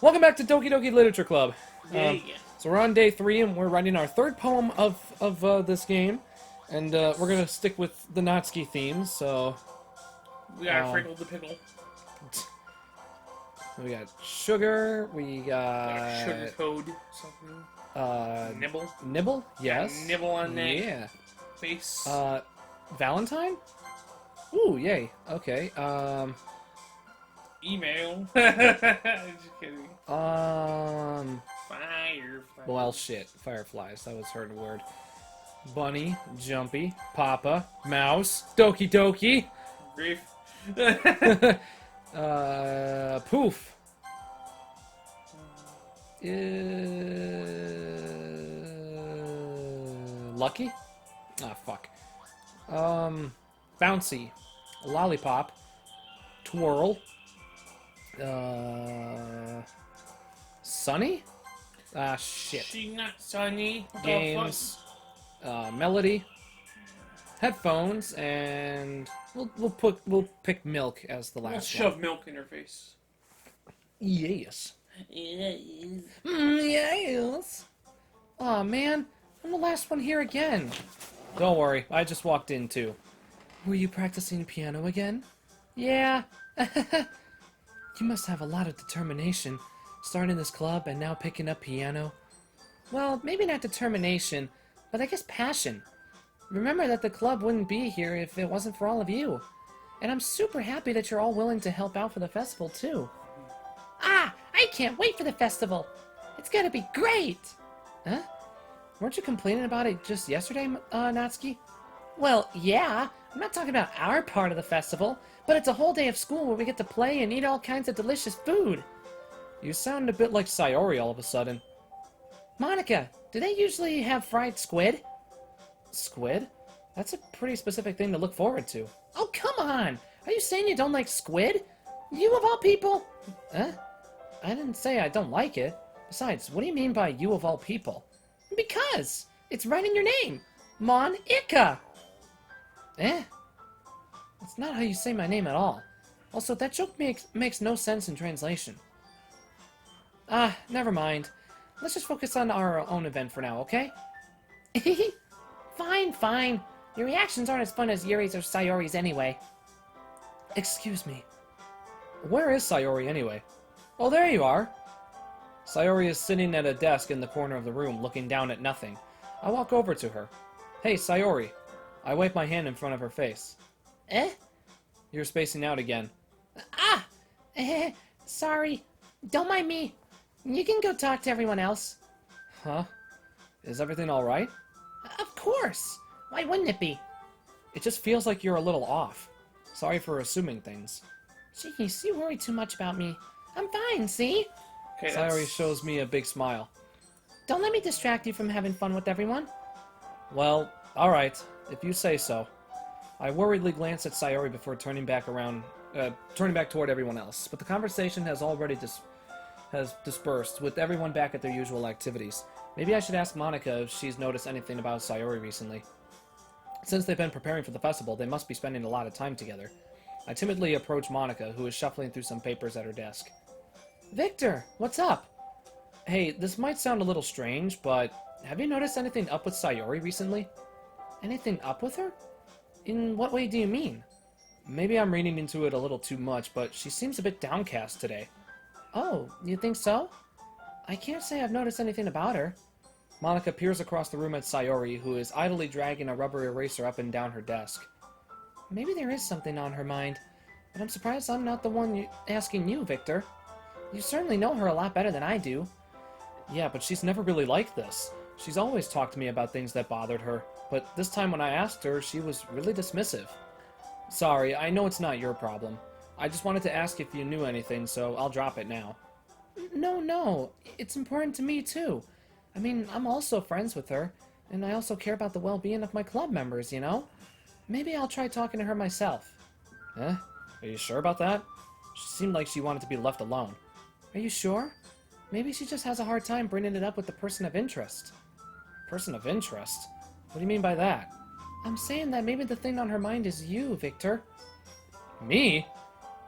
Welcome back to Doki Doki Literature Club. Yeah. So we're on day 3, and we're writing our third poem of this game, and we're gonna stick with the Natsuki theme. So We got Frickle the Pickle. we got sugar. We got Sugar Toad. Something. Nibble. Nibble. Yes. Got nibble on that Yeah. face. Valentine. Ooh, yay. Okay. Email. Just kidding. Firefly. Well, shit. Fireflies. That was her word. Bunny, Jumpy, Papa, Mouse, Doki Doki. Grief. Poof. Lucky? Ah, fuck. Bouncy. Lollipop. Twirl. Sunny? Ah, shit. She not sunny. What Games. Melody. Headphones, and we'll pick milk as the We'll last shove one. milk in her face. Yes. Yes. Yes. Aw, man. I'm the last one here again. Don't worry, I just walked in too. Were you practicing piano again? Yeah. You must have a lot of determination, starting this club and now picking up piano. Well, maybe not determination, but I guess passion. Remember that the club wouldn't be here if it wasn't for all of you. And I'm super happy that you're all willing to help out for the festival, too. Ah, I can't wait for the festival. It's gonna be great. Huh? Weren't you complaining about it just yesterday, Natsuki? Well, yeah. I'm not talking about our part of the festival, but it's a whole day of school where we get to play and eat all kinds of delicious food. You sound a bit like Sayori all of a sudden. Monica, do they usually have fried squid? Squid? That's a pretty specific thing to look forward to. Oh, come on! Are you saying you don't like squid? You of all people? Huh? I didn't say I don't like it. Besides, what do you mean by you of all people? Because! It's right in your name! Monica! Eh? That's not how you say my name at all. Also, that joke makes no sense in translation. Ah, never mind. Let's just focus on our own event for now, okay? Fine, fine. Your reactions aren't as fun as Yuri's or Sayori's anyway. Excuse me. Where is Sayori anyway? Oh, there you are. Sayori is sitting at a desk in the corner of the room, looking down at nothing. I walk over to her. Hey, Sayori. I wipe my hand in front of her face. Eh? You're spacing out again. Ah! Sorry. Don't mind me. You can go talk to everyone else. Huh? Is everything alright? Of course! Why wouldn't it be? It just feels like you're a little off. Sorry for assuming things. Jeez, you worry too much about me. I'm fine, see? Okay, Sayori shows me a big smile. Don't let me distract you from having fun with everyone. Well, alright, if you say so. I worriedly glance at Sayori before turning back toward everyone else, but the conversation has already dispersed, with everyone back at their usual activities. Maybe I should ask Monica if she's noticed anything about Sayori recently. Since they've been preparing for the festival, they must be spending a lot of time together. I timidly approach Monica, who is shuffling through some papers at her desk. Victor, what's up? Hey, this might sound a little strange, but have you noticed anything up with Sayori recently? Anything up with her? In what way do you mean? Maybe I'm reading into it a little too much, but she seems a bit downcast today. Oh, you think so? I can't say I've noticed anything about her. Monica peers across the room at Sayori, who is idly dragging a rubber eraser up and down her desk. Maybe there is something on her mind, but I'm surprised I'm not the one asking you, Victor. You certainly know her a lot better than I do. Yeah, but she's never really like this. She's always talked to me about things that bothered her, but this time when I asked her, she was really dismissive. Sorry, I know it's not your problem. I just wanted to ask if you knew anything, so I'll drop it now. No, it's important to me too. I mean, I'm also friends with her, and I also care about the well-being of my club members, you know? Maybe I'll try talking to her myself. Eh? Are you sure about that? She seemed like she wanted to be left alone. Are you sure? Maybe she just has a hard time bringing it up with the person of interest. Person of interest? What do you mean by that? I'm saying that maybe the thing on her mind is you, Victor. Me?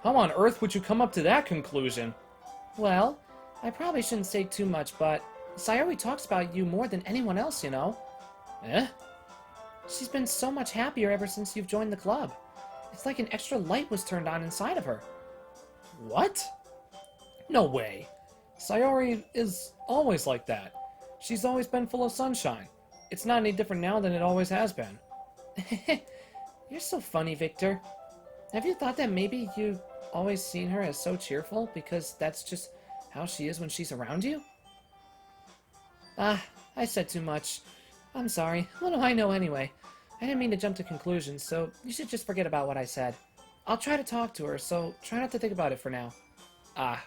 How on earth would you come up to that conclusion? Well, I probably shouldn't say too much, but Sayori talks about you more than anyone else, you know. Eh? She's been so much happier ever since you've joined the club. It's like an extra light was turned on inside of her. What? No way. Sayori is always like that. She's always been full of sunshine. It's not any different now than it always has been. You're so funny, Victor. Have you thought that maybe you've always seen her as so cheerful because that's just how she is when she's around you? Ah, I said too much. I'm sorry. What do I know anyway? I didn't mean to jump to conclusions, so you should just forget about what I said. I'll try to talk to her, so try not to think about it for now. Ah,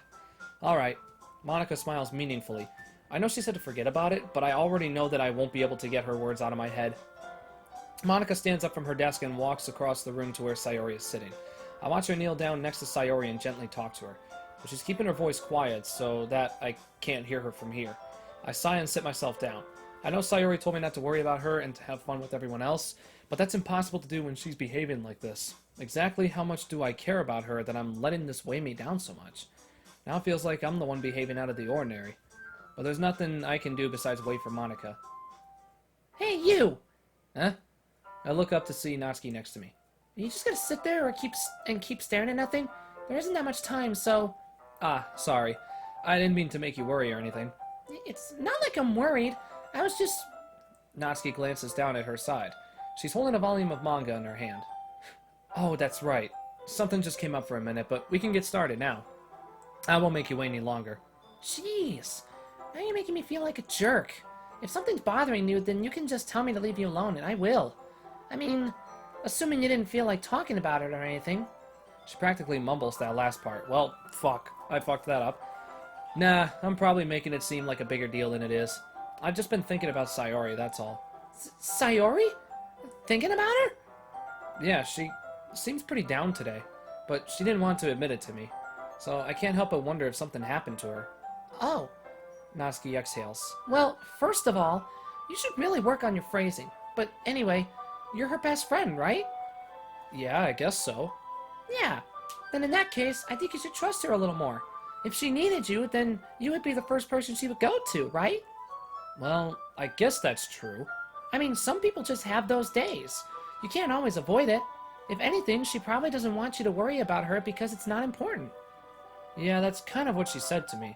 alright. Monica smiles meaningfully. I know she said to forget about it, but I already know that I won't be able to get her words out of my head. Monica stands up from her desk and walks across the room to where Sayori is sitting. I watch her kneel down next to Sayori and gently talk to her, but she's keeping her voice quiet so that I can't hear her from here. I sigh and sit myself down. I know Sayori told me not to worry about her and to have fun with everyone else, but that's impossible to do when she's behaving like this. Exactly how much do I care about her that I'm letting this weigh me down so much? Now it feels like I'm the one behaving out of the ordinary. But there's nothing I can do besides wait for Monica. Hey, you! Huh? I look up to see Natsuki next to me. Are you just gonna sit there or keep staring at nothing? There isn't that much time, so... Ah, sorry. I didn't mean to make you worry or anything. It's not like I'm worried. I was just... Natsuki glances down at her side. She's holding a volume of manga in her hand. Oh, that's right. Something just came up for a minute, but we can get started now. I won't make you wait any longer. Jeez. Now you're making me feel like a jerk. If something's bothering you, then you can just tell me to leave you alone, and I will. I mean, assuming you didn't feel like talking about it or anything. She practically mumbles that last part. Well, fuck. I fucked that up. Nah, I'm probably making it seem like a bigger deal than it is. I've just been thinking about Sayori, that's all. Sayori? Thinking about her? Yeah, she seems pretty down today, but she didn't want to admit it to me. So I can't help but wonder if something happened to her. Oh. Natsuki exhales. Well, first of all, you should really work on your phrasing. But anyway, you're her best friend, right? Yeah, I guess so. Yeah. Then in that case, I think you should trust her a little more. If she needed you, then you would be the first person she would go to, right? Well, I guess that's true. I mean, some people just have those days. You can't always avoid it. If anything, she probably doesn't want you to worry about her because it's not important. Yeah, that's kind of what she said to me.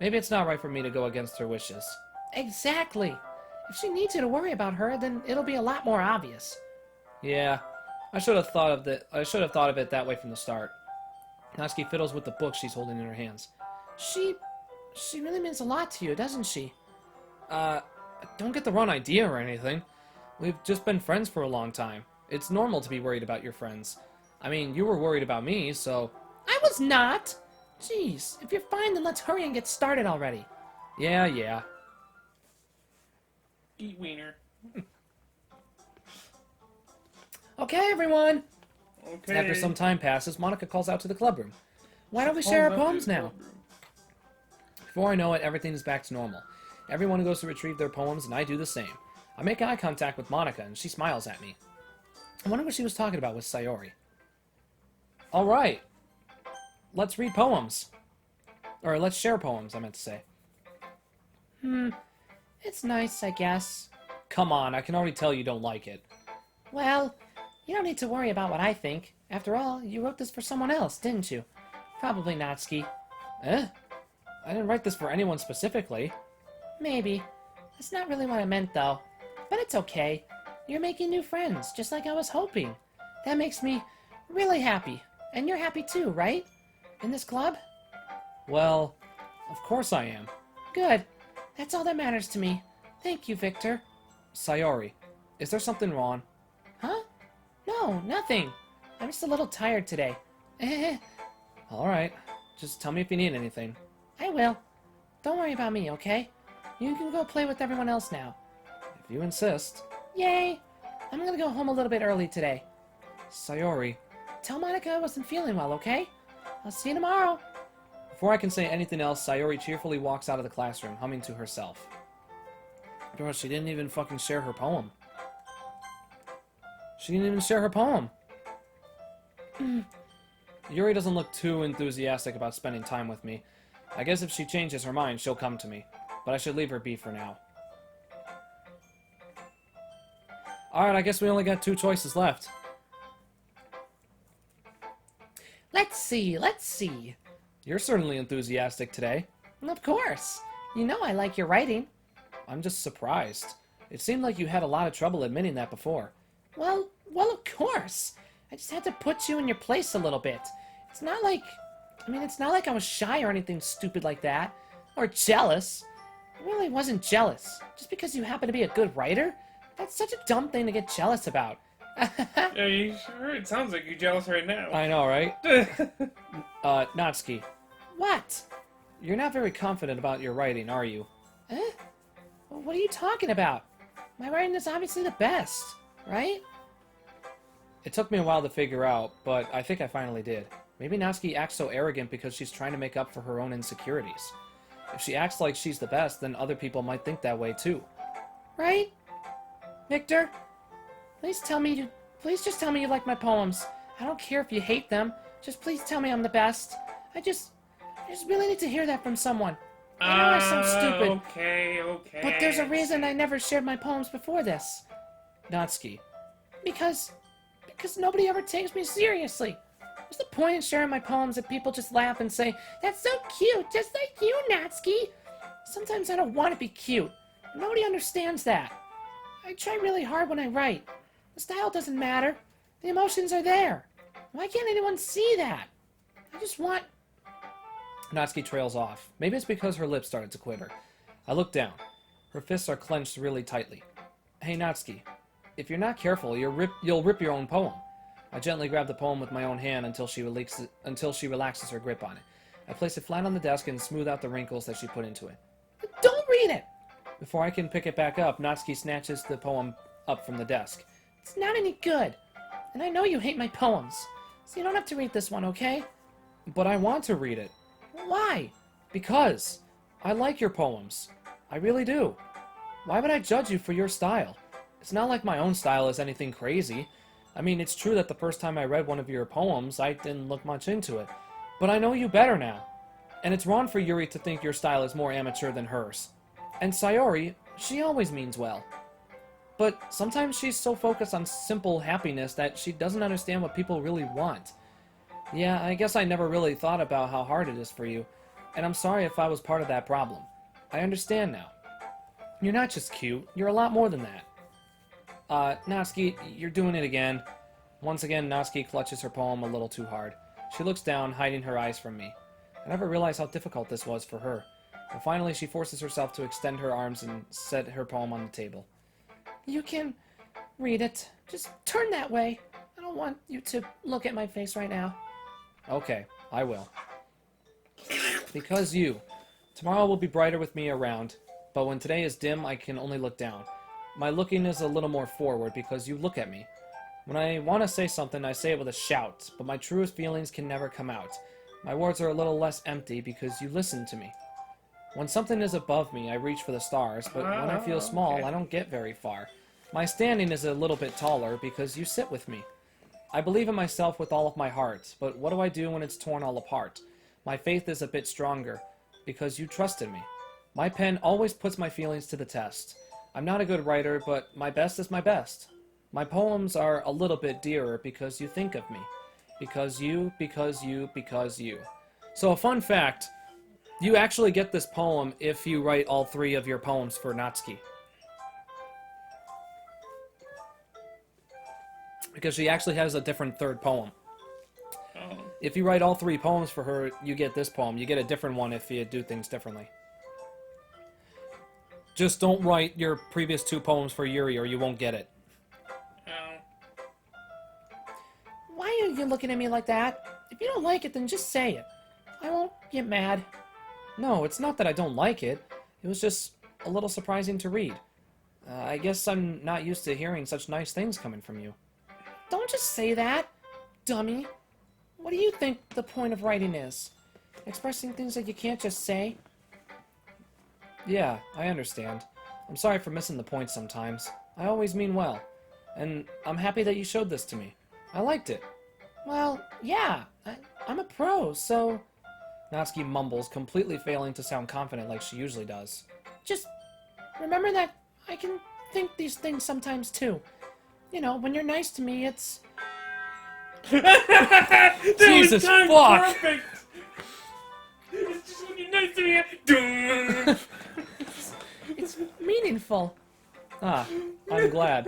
Maybe it's not right for me to go against her wishes. Exactly. If she needs you to worry about her, then it'll be a lot more obvious. Yeah, I should have thought of it that way from the start. Natsuki fiddles with the book she's holding in her hands. She really means a lot to you, doesn't she? Don't get the wrong idea or anything. We've just been friends for a long time. It's normal to be worried about your friends. I mean, you were worried about me, so... I was not! Jeez, if you're fine, then let's hurry and get started already. Yeah. Eat wiener. Okay, everyone! Okay. After some time passes, Monica calls out to the club room. Why don't we share our poems now? Before I know it, everything is back to normal. Everyone goes to retrieve their poems, and I do the same. I make eye contact with Monica, and she smiles at me. I wonder what she was talking about with Sayori. Alright. Let's read poems. Or let's share poems, I meant to say. It's nice, I guess. Come on, I can already tell you don't like it. Well, you don't need to worry about what I think. After all, you wrote this for someone else, didn't you? Probably Natsuki. Eh? I didn't write this for anyone specifically. Maybe. That's not really what I meant, though. But it's okay. You're making new friends, just like I was hoping. That makes me really happy. And you're happy too, right? In this club? Well, of course I am. Good. That's all that matters to me. Thank you, Victor. Sayori, is there something wrong? Huh? No, nothing. I'm just a little tired today. Alright. Just tell me if you need anything. I will. Don't worry about me, okay? You can go play with everyone else now. If you insist. Yay! I'm gonna go home a little bit early today. Sayori. Tell Monica I wasn't feeling well, okay? I'll see you tomorrow. Before I can say anything else, Sayori cheerfully walks out of the classroom, humming to herself. Bro, she didn't even fucking share her poem. She didn't even share her poem. Yuri doesn't look too enthusiastic about spending time with me. I guess if she changes her mind, she'll come to me. But I should leave her be for now. Alright, I guess we only got 2 choices left. Let's see. You're certainly enthusiastic today. Of course. You know I like your writing. I'm just surprised. It seemed like you had a lot of trouble admitting that before. Well, of course. I just had to put you in your place a little bit. It's not like I was shy or anything stupid like that. Or jealous. I really wasn't jealous. Just because you happen to be a good writer? That's such a dumb thing to get jealous about. Are you sure? It sounds like you're jealous right now. I know, right? Natsuki. What? You're not very confident about your writing, are you? What are you talking about? My writing is obviously the best, right? It took me a while to figure out, but I think I finally did. Maybe Natsuki acts so arrogant because she's trying to make up for her own insecurities. If she acts like she's the best, then other people might think that way too. Right? Victor? Please just tell me you like my poems. I don't care if you hate them. Just please tell me I'm the best. I just really need to hear that from someone. I know I sound stupid. Okay. But there's a reason I never shared my poems before this. Natsuki. Because nobody ever takes me seriously. What's the point in sharing my poems if people just laugh and say, "That's so cute, just like you, Natsuki"? Sometimes I don't want to be cute. Nobody understands that. I try really hard when I write. The style doesn't matter. The emotions are there. Why can't anyone see that? I just want... Natsuki trails off. Maybe it's because her lips started to quiver. I look down. Her fists are clenched really tightly. Hey, Natsuki. If you're not careful, you'll rip your own poem. I gently grab the poem with my own hand until she relaxes her grip on it. I place it flat on the desk and smooth out the wrinkles that she put into it. Don't read it! Before I can pick it back up, Natsuki snatches the poem up from the desk. It's not any good. And I know you hate my poems. So you don't have to read this one, okay? But I want to read it. Why? Because I like your poems. I really do. Why would I judge you for your style? It's not like my own style is anything crazy. I mean, it's true that the first time I read one of your poems, I didn't look much into it. But I know you better now. And it's wrong for Yuri to think your style is more amateur than hers. And Sayori, she always means well. But sometimes she's so focused on simple happiness that she doesn't understand what people really want. Yeah, I guess I never really thought about how hard it is for you. And I'm sorry if I was part of that problem. I understand now. You're not just cute, you're a lot more than that. Natsuki, you're doing it again. Once again, Natsuki clutches her poem a little too hard. She looks down, hiding her eyes from me. I never realized how difficult this was for her. And finally, she forces herself to extend her arms and set her poem on the table. You can read it. Just turn that way. I don't want you to look at my face right now. Okay, I will. Because you. Tomorrow will be brighter with me around, but when today is dim, I can only look down. My looking is a little more forward because you look at me. When I want to say something, I say it with a shout, but my truest feelings can never come out. My words are a little less empty because you listen to me. When something is above me, I reach for the stars, but when I feel small, I don't get very far. My standing is a little bit taller because you sit with me. I believe in myself with all of my heart, but what do I do when it's torn all apart? My faith is a bit stronger because you trusted me. My pen always puts my feelings to the test. I'm not a good writer, but my best is my best. My poems are a little bit dearer because you think of me. Because you. So a fun fact, you actually get this poem if you write all 3 of your poems for Natsuki. Because she actually has a different 3rd poem. Oh. If you write all 3 poems for her, you get this poem. You get a different one if you do things differently. Just don't write your previous 2 poems for Yuri or you won't get it. Why are you looking at me like that? If you don't like it, then just say it. I won't get mad. No, it's not that I don't like it. It was just a little surprising to read. I guess I'm not used to hearing such nice things coming from you. Don't just say that, dummy. What do you think the point of writing is? Expressing things that you can't just say? Yeah, I understand. I'm sorry for missing the point sometimes. I always mean well. And I'm happy that you showed this to me. I liked it. Well, yeah, I'm a pro, so... Natsuki mumbles, completely failing to sound confident like she usually does. Just remember that I can think these things sometimes too. You know, when you're nice to me, it's... That Jesus was timed fuck! perfect! It's just when you're nice to me. Dun. it's meaningful. Ah, I'm glad.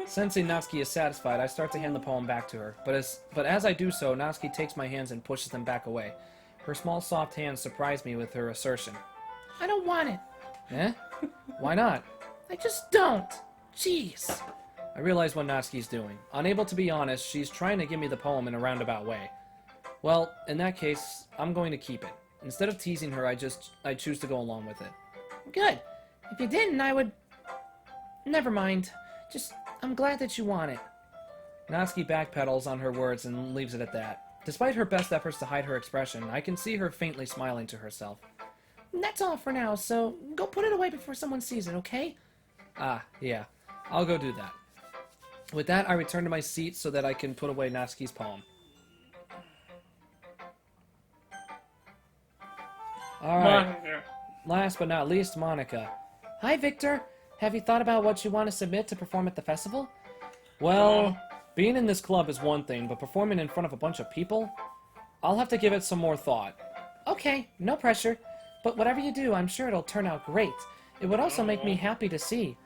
Sensing Natsuki is satisfied, I start to hand the poem back to her. But as I do so, Natsuki takes my hands and pushes them back away. Her small, soft hands surprise me with her assertion. I don't want it. Eh? Why not? I just don't. Jeez. I realize what Natsuki's doing. Unable to be honest, she's trying to give me the poem in a roundabout way. Well, in that case, I'm going to keep it. Instead of teasing her, I choose to go along with it. Good. If you didn't, I would... Never mind. I'm glad that you want it. Natsuki backpedals on her words and leaves it at that. Despite her best efforts to hide her expression, I can see her faintly smiling to herself. That's all for now, so go put it away before someone sees it, okay? Ah, yeah. I'll go do that. With that, I return to my seat so that I can put away Natsuki's poem. Alright, Monica. last but not least, Monica. Hi, Victor. Have you thought about what you want to submit to perform at the festival? Well, being in this club is one thing, but performing in front of a bunch of people? I'll have to give it some more thought. Okay, no pressure. But whatever you do, I'm sure it'll turn out great. It would also make me happy to see.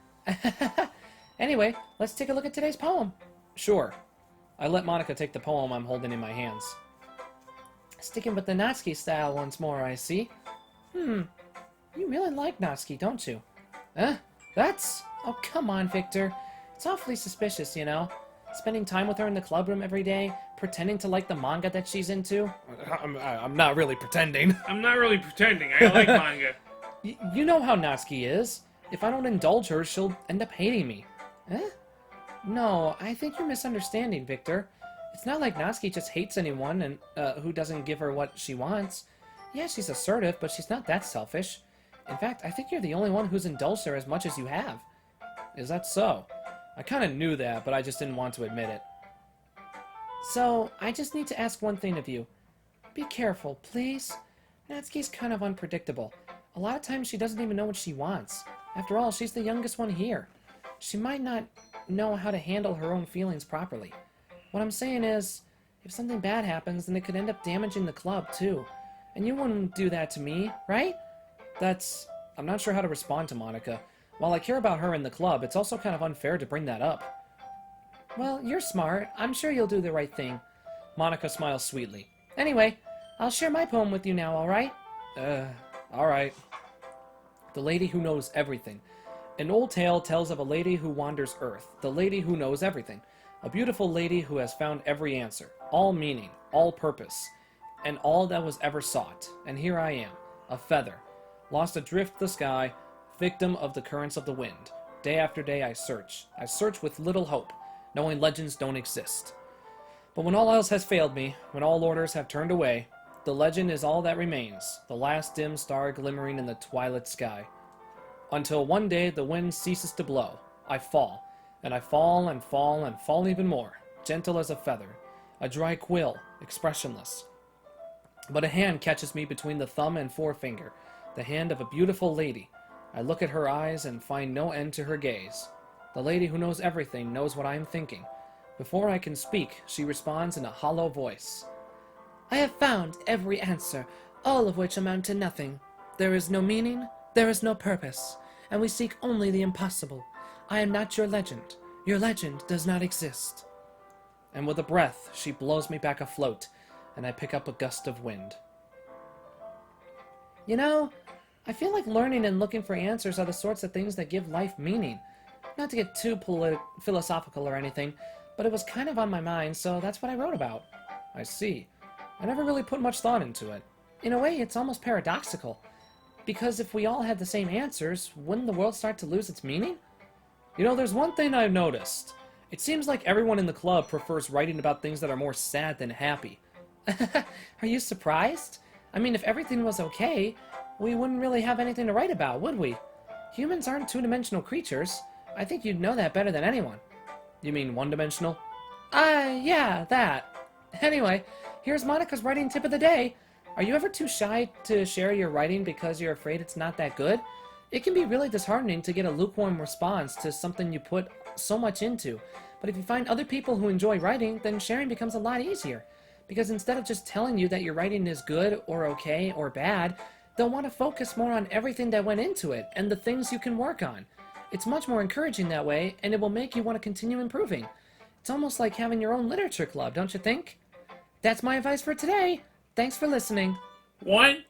Anyway, let's take a look at today's poem. Sure. I let Monica take the poem I'm holding in my hands. Sticking with the Natsuki style once more, I see. You really like Natsuki, don't you? Eh? That's... Oh, come on, Victor. It's awfully suspicious, you know? Spending time with her in the club room every day, pretending to like the manga that she's into. I'm not really pretending. I'm not really pretending. I like manga. You know how Natsuki is. If I don't indulge her, she'll end up hating me. Eh? No, I think you're misunderstanding, Victor. It's not like Natsuki just hates anyone and who doesn't give her what she wants. Yeah, she's assertive, but she's not that selfish. In fact, I think you're the only one who's indulged her as much as you have. Is that so? I kind of knew that, but I just didn't want to admit it. So, I just need to ask one thing of you. Be careful, please. Natsuki's kind of unpredictable. A lot of times she doesn't even know what she wants. After all, she's the youngest one here. She might not know how to handle her own feelings properly. What I'm saying is, if something bad happens, then it could end up damaging the club, too. And you wouldn't do that to me, right? I'm not sure how to respond to Monica. While I care about her in the club, it's also kind of unfair to bring that up. Well, you're smart. I'm sure you'll do the right thing. Monica smiles sweetly. Anyway, I'll share my poem with you now, alright? Alright. The Lady Who Knows Everything. An old tale tells of a lady who wanders Earth, the lady who knows everything. A beautiful lady who has found every answer, all meaning, all purpose, and all that was ever sought. And here I am, a feather, lost adrift the sky, victim of the currents of the wind. Day after day I search with little hope, knowing legends don't exist. But when all else has failed me, when all orders have turned away, the legend is all that remains, the last dim star glimmering in the twilit sky. Until one day the wind ceases to blow, I fall, and I fall and fall and fall even more, gentle as a feather, a dry quill, expressionless. But a hand catches me between the thumb and forefinger, the hand of a beautiful lady. I look at her eyes and find no end to her gaze. The lady who knows everything knows what I am thinking. Before I can speak, she responds in a hollow voice. I have found every answer, all of which amount to nothing. There is no meaning, there is no purpose, and we seek only the impossible. I am not your legend. Your legend does not exist. And with a breath, she blows me back afloat, and I pick up a gust of wind. You know, I feel like learning and looking for answers are the sorts of things that give life meaning. Not to get too philosophical or anything, but it was kind of on my mind, so that's what I wrote about. I see. I never really put much thought into it. In a way, it's almost paradoxical. Because if we all had the same answers, wouldn't the world start to lose its meaning? You know, there's one thing I've noticed. It seems like everyone in the club prefers writing about things that are more sad than happy. Are you surprised? I mean, if everything was okay, we wouldn't really have anything to write about, would we? Humans aren't two-dimensional creatures. I think you'd know that better than anyone. You mean one-dimensional? Yeah, that. Anyway, here's Monica's writing tip of the day. Are you ever too shy to share your writing because you're afraid it's not that good? It can be really disheartening to get a lukewarm response to something you put so much into. But if you find other people who enjoy writing, then sharing becomes a lot easier. Because instead of just telling you that your writing is good or okay or bad, they'll want to focus more on everything that went into it and the things you can work on. It's much more encouraging that way, and it will make you want to continue improving. It's almost like having your own literature club, don't you think? That's my advice for today. Thanks for listening. 1,